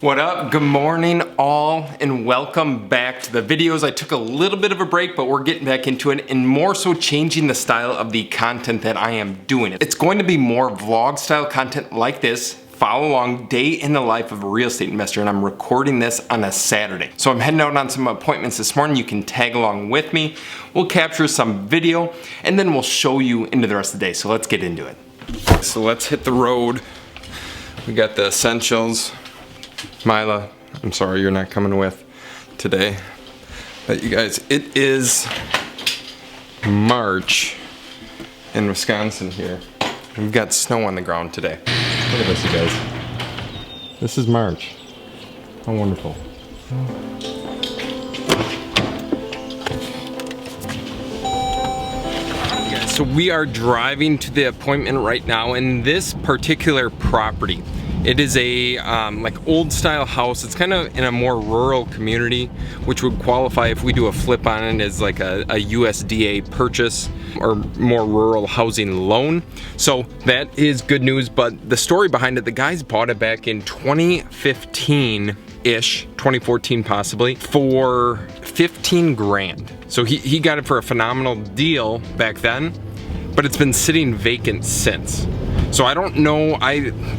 What up? Good morning all and welcome back to the videos. I took a little bit of a break, but we're getting back into it and more so changing the style of the content that I am doing. It's going to be more vlog style content like this. Follow along, day in the life of a real estate investor, and I'm recording this on a Saturday. So I'm heading out on some appointments this morning. You can tag along with me. We'll capture some video and then we'll show you into the rest of the day. So let's get into it. So let's hit the road. We got the essentials. Mila, I'm sorry you're not coming with today, but you guys, it is March in Wisconsin here. We've got snow on the ground today. Look at this, you guys. This is March. How wonderful. So we are driving to the appointment right now in this particular property. It is a like old style house. It's kind of in a more rural community, which would qualify if we do a flip on it as like a USDA purchase or more rural housing loan. So that is good news, but the story behind it, the guys bought it back in 2015-ish, 2014 possibly, for 15 grand. So he got it for a phenomenal deal back then, but it's been sitting vacant since. So I don't know,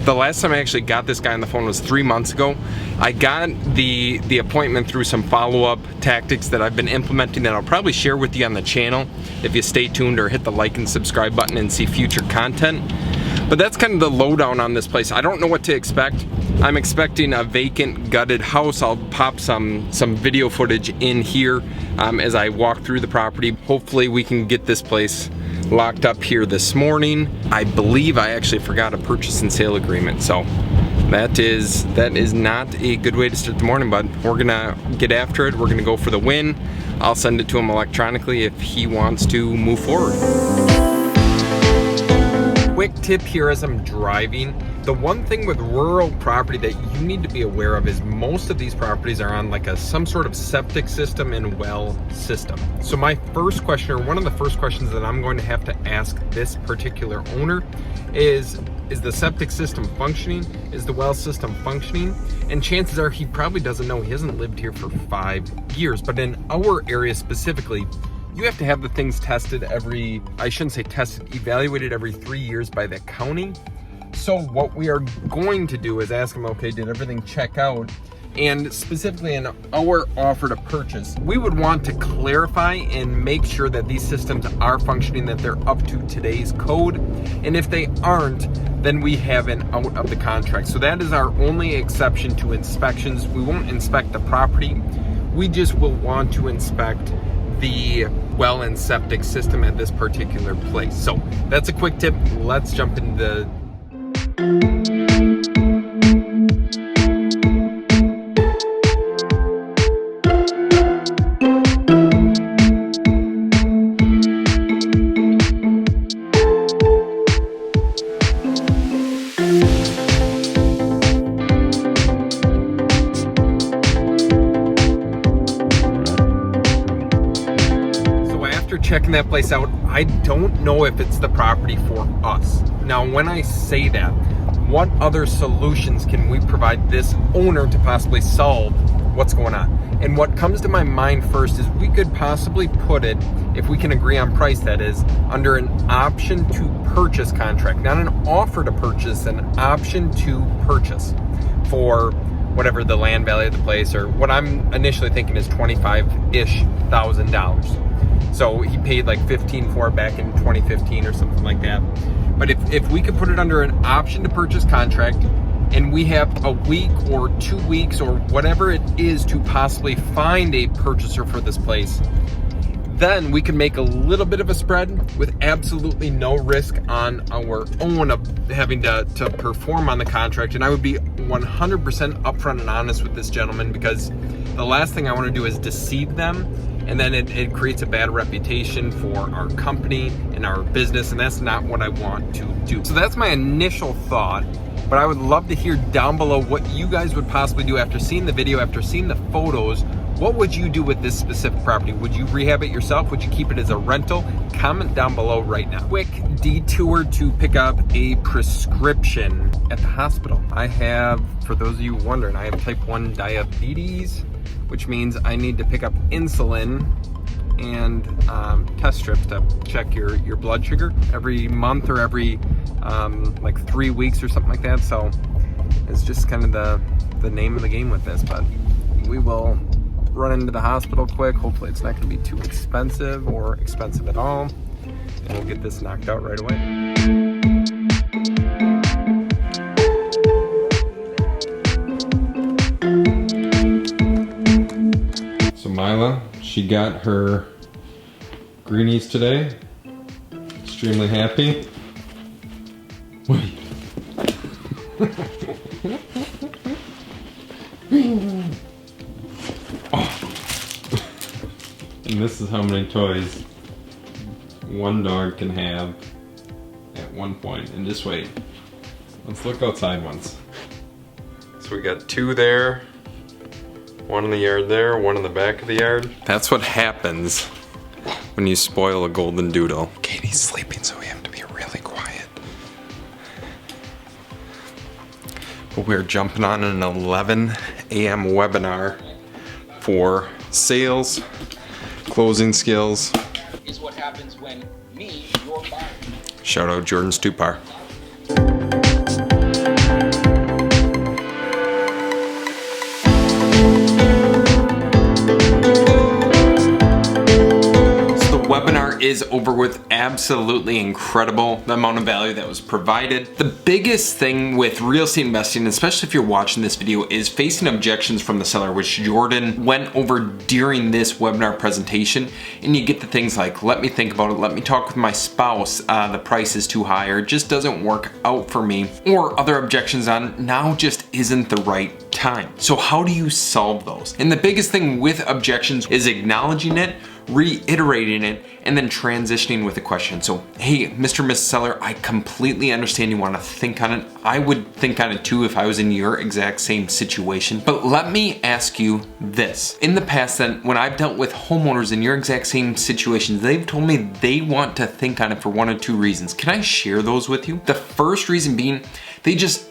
the last time I actually got this guy on the phone was 3 months ago. I got the appointment through some follow-up tactics that I've been implementing that I'll probably share with you on the channel if you stay tuned or hit the like and subscribe button and see future content. But that's kind of the lowdown on this place. I don't know what to expect. I'm expecting a vacant, gutted house. I'll pop some video footage in here as I walk through the property. Hopefully we can get this place locked up here this morning. I believe I actually forgot a purchase and sale agreement, so that is not a good way to start the morning, but we're gonna get after it. We're gonna go for the win. I'll send it to him electronically if he wants to move forward. Quick tip here as I'm driving. The one thing with rural property that you need to be aware of is most of these properties are on like some sort of septic system and well system. So my first question, or one of the first questions that I'm going to have to ask this particular owner is the septic system functioning? Is the well system functioning? And chances are he probably doesn't know. He hasn't lived here for 5 years, but in our area specifically, you have to have the things tested evaluated every 3 years by the county. So what we are going to do is ask him, okay, did everything check out? And specifically in our offer to purchase, we would want to clarify and make sure that these systems are functioning, that they're up to today's code. And if they aren't, then we have an out of the contract. So that is our only exception to inspections. We won't inspect the property. We just will want to inspect the well and septic system at this particular place. So that's a quick tip. Let's jump into the checking that place out. I don't know if it's the property for us. Now, when I say that, what other solutions can we provide this owner to possibly solve what's going on? And what comes to my mind first is we could possibly put it, if we can agree on price, that is, under an option to purchase contract. Not an offer to purchase, an option to purchase for whatever the land value of the place, or what I'm initially thinking is $25,000-ish. So he paid like 15 for it back in 2015 or something like that. But if we could put it under an option to purchase contract, and we have a week or 2 weeks or whatever it is to possibly find a purchaser for this place, then we can make a little bit of a spread with absolutely no risk on our own of having to perform on the contract. And I would be 100% upfront and honest with this gentleman, because the last thing I want to do is deceive them, and then it creates a bad reputation for our company and our business, and that's not what I want to do. So that's my initial thought, but I would love to hear down below what you guys would possibly do after seeing the video, after seeing the photos. What would you do with this specific property? Would you rehab it yourself? Would you keep it as a rental? Comment down below right now. Quick detour to pick up a prescription at the hospital. I have, for those of you wondering, I have type 1 diabetes, which means I need to pick up insulin and test strips to check your blood sugar every month or every like 3 weeks or something like that. So it's just kind of the name of the game with this, but we will run into the hospital quick. Hopefully it's not going to be too expensive or expensive at all, and we'll get this knocked out right away. So Mila, she got her greenies today. Extremely happy. Wait. And this is how many toys one dog can have at one point. And just wait. Let's look outside once. So we got 2 there, 1 in the yard there, 1 in the back of the yard. That's what happens when you spoil a golden doodle. Katie's sleeping, so we have to be really quiet. But we're jumping on an 11 a.m. webinar for sales, closing skills. Is what happens when me, your buyer. Shout out Jordan Stupar. Webinar is over with. Absolutely incredible, the amount of value that was provided. The biggest thing with real estate investing, especially if you're watching this video, is facing objections from the seller, which Jordan went over during this webinar presentation. And you get the things like, let me think about it, let me talk with my spouse, the price is too high, or it just doesn't work out for me, or other objections on now just isn't the right time. So how do you solve those? And the biggest thing with objections is acknowledging it, reiterating it, and then transitioning with a question. So, hey, Mr. and Mrs. Seller, I completely understand you want to think on it. I would think on it too if I was in your exact same situation. But let me ask you this. In the past then, when I've dealt with homeowners in your exact same situation, they've told me they want to think on it for 1 or 2 reasons. Can I share those with you? The first reason being,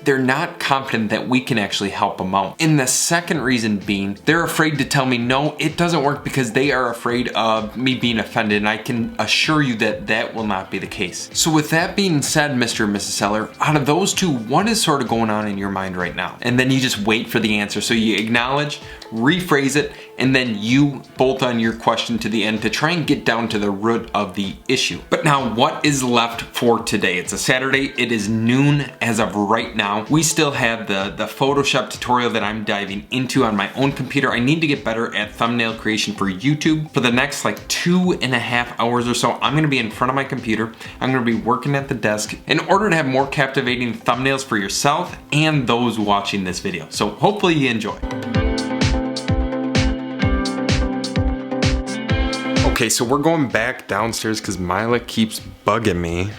they're not confident that we can actually help them out. And the second reason being, they're afraid to tell me, no, it doesn't work, because they are afraid of me being offended. And I can assure you that that will not be the case. So with that being said, Mr. and Mrs. Seller, out of those 2, what is sort of going on in your mind right now? And then you just wait for the answer. So you acknowledge, rephrase it, and then you bolt on your question to the end to try and get down to the root of the issue. But now, what is left for today? It's a Saturday. It is noon as of right now. We still have the Photoshop tutorial that I'm diving into on my own computer. I need to get better at thumbnail creation for YouTube. For the next like 2.5 hours or so, I'm gonna be in front of my computer. I'm gonna be working at the desk in order to have more captivating thumbnails for yourself and those watching this video. So hopefully you enjoy. Okay, so we're going back downstairs because Mila keeps bugging me.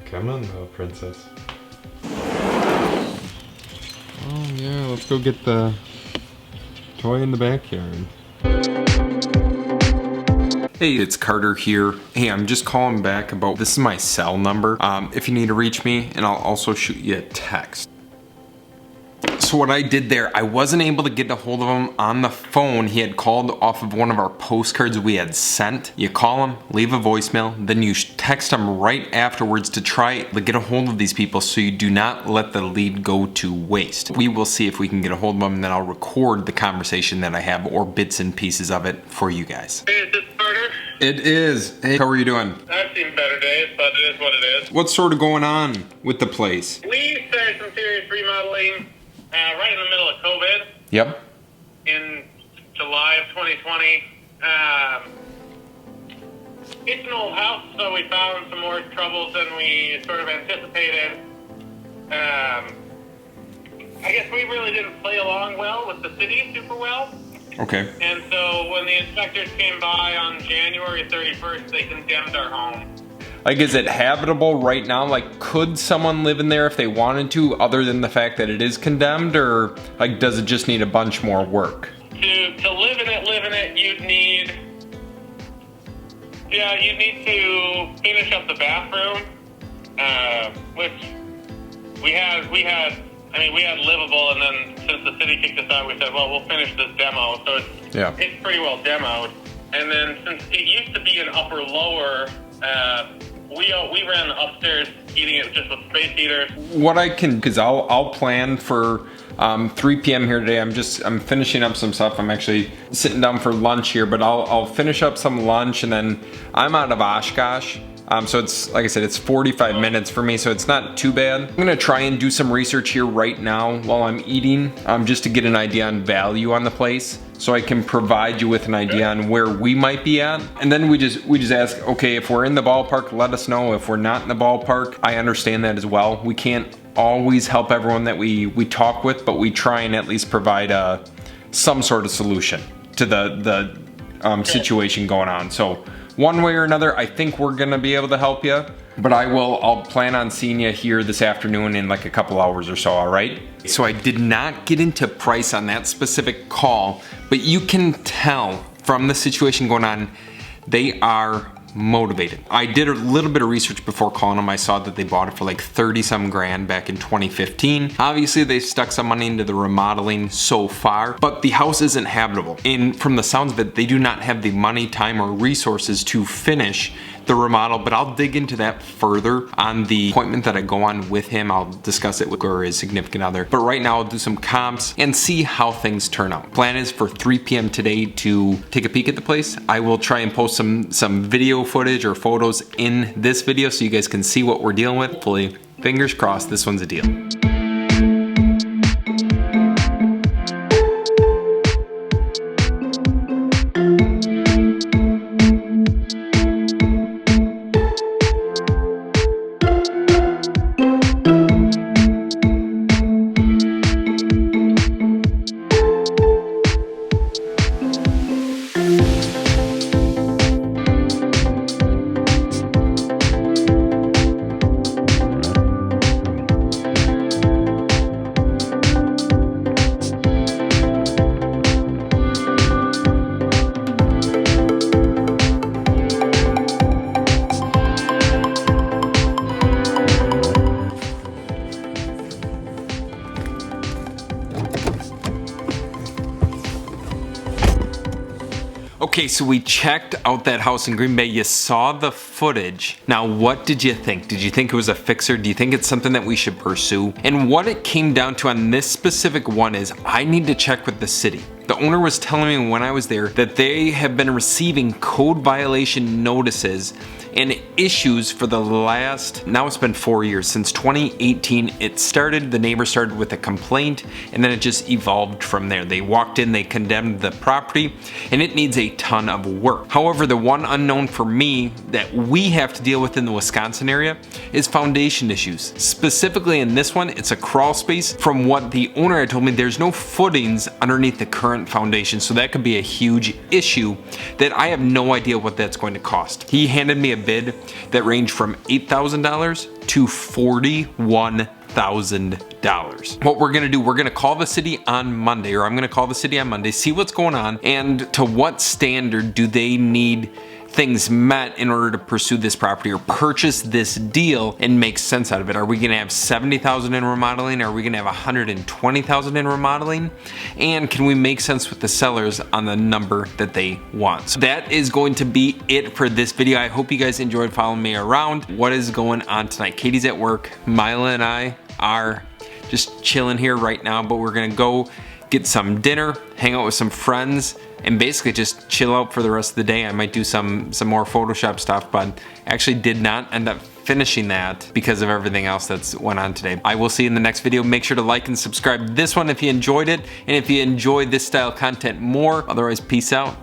Come on, little princess. Oh yeah, let's go get the toy in the backyard. Hey, it's Carter here. Hey, I'm just calling back about, this is my cell number, if you need to reach me, and I'll also shoot you a text. So what I did there, I wasn't able to get a hold of him on the phone. He had called off of one of our postcards we had sent. You call him, leave a voicemail, then you text him right afterwards to try to get a hold of these people so you do not let the lead go to waste. We will see if we can get a hold of him, and then I'll record the conversation that I have or bits and pieces of it for you guys. Hey, is this Carter? It is. Hey, how are you doing? I've seen better days, but it is what it is. What's sort of going on with the place? We started some serious remodeling right in the middle of COVID. Yep. In July of 2020. It's an old house, so we found some more troubles than we sort of anticipated. I guess we really didn't play along well with the city super well. Okay. And so when the inspectors came by on January 31st, they condemned our home. Like, is it habitable right now? Like, could someone live in there if they wanted to, other than the fact that it is condemned, or like, does it just need a bunch more work? To live in it, you'd need to finish up the bathroom, which we had livable, and then since the city kicked us out, we said, well, we'll finish this demo. So it's pretty well demoed. And then since it used to be an upper-lower, we ran upstairs heating it just with space heaters. What I can, because I'll plan for 3 p.m. here today. I'm finishing up some stuff. I'm actually sitting down for lunch here, but I'll finish up some lunch, and then I'm out of Oshkosh. So it's, like I said, it's 45 minutes for me, so it's not too bad. I'm gonna try and do some research here right now while I'm eating, just to get an idea on value on the place, so I can provide you with an idea on where we might be at. And then we just ask, okay, if we're in the ballpark, let us know. If we're not in the ballpark, I understand that as well. We can't always help everyone that we talk with, but we try and at least provide some sort of solution to the situation going on. So one way or another, I think we're gonna be able to help you, but I'll plan on seeing you here this afternoon in like a couple hours or so, all right? So I did not get into price on that specific call, but you can tell from the situation going on, they are motivated. I did a little bit of research before calling them. I saw that they bought it for like 30-some grand back in 2015. Obviously, they've stuck some money into the remodeling so far, but the house isn't habitable. And from the sounds of it, they do not have the money, time, or resources to finish the remodel, but I'll dig into that further on the appointment that I go on with him. I'll discuss it with his significant other. But right now, I'll do some comps and see how things turn out. Plan is for 3 p.m. today to take a peek at the place. I will try and post some video footage or photos in this video so you guys can see what we're dealing with. Hopefully, fingers crossed, this one's a deal. Okay, so we checked out that house in Green Bay. You saw the footage. Now, what did you think? Did you think it was a fixer? Do you think it's something that we should pursue? And what it came down to on this specific one is I need to check with the city. The owner was telling me when I was there that they have been receiving code violation notices and issues for the last, now it's been 4 years, since 2018. It started, the neighbor started with a complaint, and then it just evolved from there. They walked in, they condemned the property, and it needs a ton of work. However, the one unknown for me that we have to deal with in the Wisconsin area is foundation issues. Specifically in this one, it's a crawl space. From what the owner had told me, there's no footings underneath the current foundation, so that could be a huge issue that I have no idea what that's going to cost. He handed me a bid that ranged from $8,000 to $41,000. What we're gonna do, we're gonna call the city on Monday, or I'm gonna call the city on Monday, see what's going on, and to what standard do they need things met in order to pursue this property or purchase this deal and make sense out of it. Are we gonna have $70,000 in remodeling? Are we gonna have $120,000 in remodeling? And can we make sense with the sellers on the number that they want? So that is going to be it for this video. I hope you guys enjoyed following me around. What is going on tonight? Katie's at work. Mila and I are just chilling here right now, but we're gonna go get some dinner, hang out with some friends, and basically just chill out for the rest of the day. I might do some more Photoshop stuff, but actually did not end up finishing that because of everything else that's went on today. I will see you in the next video. Make sure to like and subscribe this one if you enjoyed it, and if you enjoy this style content more. Otherwise, peace out.